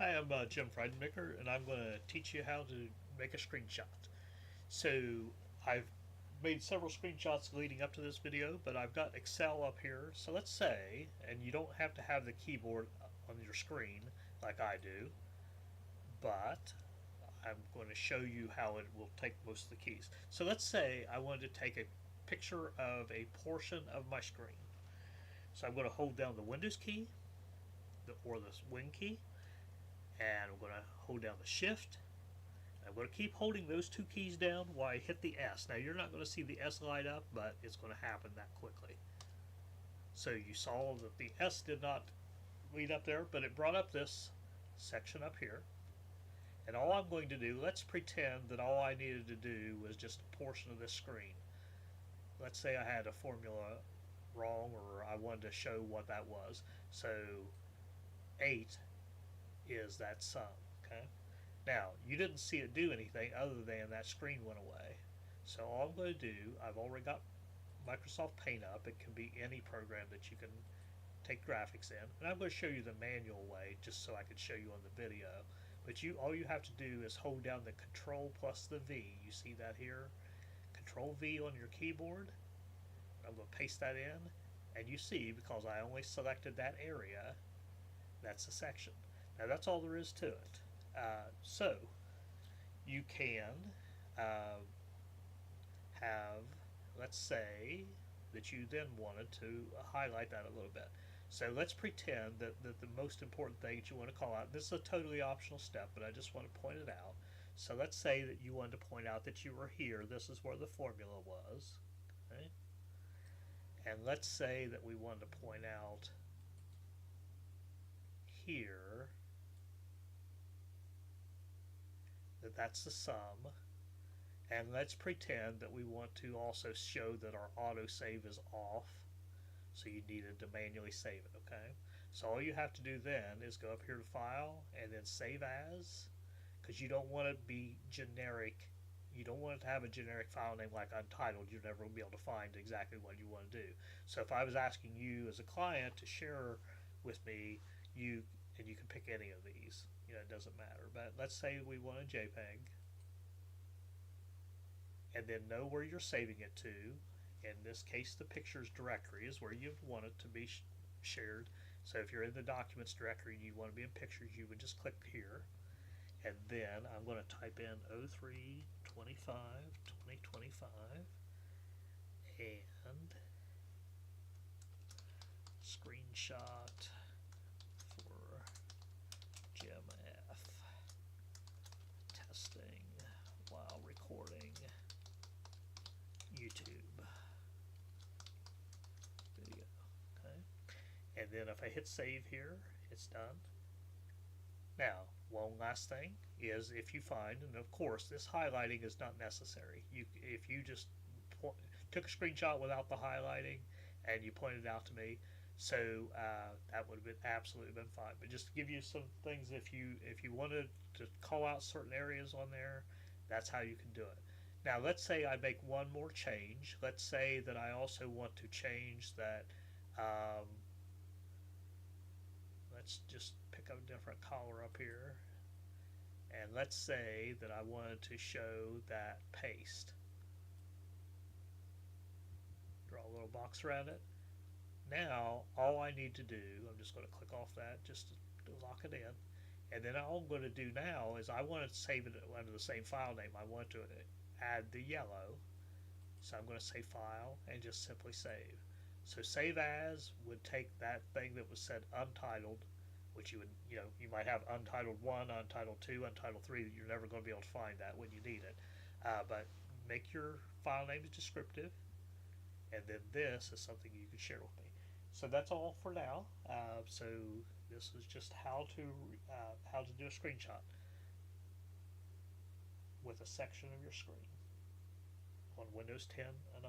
Hi, I'm Jim Friedenmaker, and I'm going to teach you how to make a screenshot. So I've made several screenshots leading up to this video, but I've got Excel up here. So let's say, and you don't have to have the keyboard on your screen like I do, but I'm going to show you how it will take most of the keys. So let's say I wanted to take a picture of a portion of my screen. So I'm going to hold down the Windows key or the Win key, and I'm going to hold down the Shift. I'm going to keep holding those two keys down while I hit the S. Now you're not going to see the S light up, but it's going to happen that quickly. So you saw that the S did not lead up there, but it brought up this section up here. And all I'm going to do, let's pretend that all I needed to do was just a portion of this screen. Let's say I had a formula wrong, or I wanted to show what that was. So 8 is that sum, okay? Now, you didn't see it do anything other than that screen went away. So all I'm going to do, I've already got Microsoft Paint up. It can be any program that you can take graphics in. And I'm going to show you the manual way just so I can show you on the video. But all you have to do is hold down the Control plus the V. You see that here? Control V on your keyboard. I'm going to paste that in. And you see, because I only selected that area, that's a section. Now that's all there is to it. So you can have, let's say that you then wanted to highlight that a little bit. So let's pretend that the most important thing that you want to call out, this is a totally optional step, but I just want to point it out. So let's say that you wanted to point out that you were here. This is where the formula was. Okay? And let's say that we wanted to point out here that that's the sum. And let's pretend that we want to also show that our autosave is off. So you needed to manually save it, okay? So all you have to do then is go up here to File and then Save As, because you don't want it to be generic. You don't want it to have a generic file name like Untitled. You're never going to be able to find exactly what you want to do. So if I was asking you as a client to share with me, you can pick any of these. It doesn't matter. But let's say we want a JPEG, and then know where you're saving it to. In this case, the pictures directory is where you want it to be shared. So if you're in the documents directory and you want to be in pictures, you would just click here. And then I'm going to type in 0325 2025 and screenshot for Jim F. Testing while recording YouTube video. Okay, and then if I hit save here, it's done. Now, one last thing is if you find, and of course this highlighting is not necessary. If you just took a screenshot without the highlighting and you pointed it out to me, so that would have been absolutely been fine. But just to give you some things, if you wanted to call out certain areas on there, that's how you can do it. Now let's say I make one more change. Let's say that I also want to change that. Let's just pick up a different color up here. And let's say that I wanted to show that paste. Draw a little box around it. Now all I need to do, I'm just going to click off that just to lock it in. And then all I'm going to do now is I want to save it under the same file name. I want to add the yellow. So I'm going to say File and just simply Save. So Save As would take that thing that was said Untitled, which you would, you might have Untitled 1, Untitled 2, Untitled 3. You're never going to be able to find that when you need it. But make your file names descriptive, and then this is something you can share with me. So that's all for now. So this is just how to do a screenshot with a section of your screen on Windows 10 and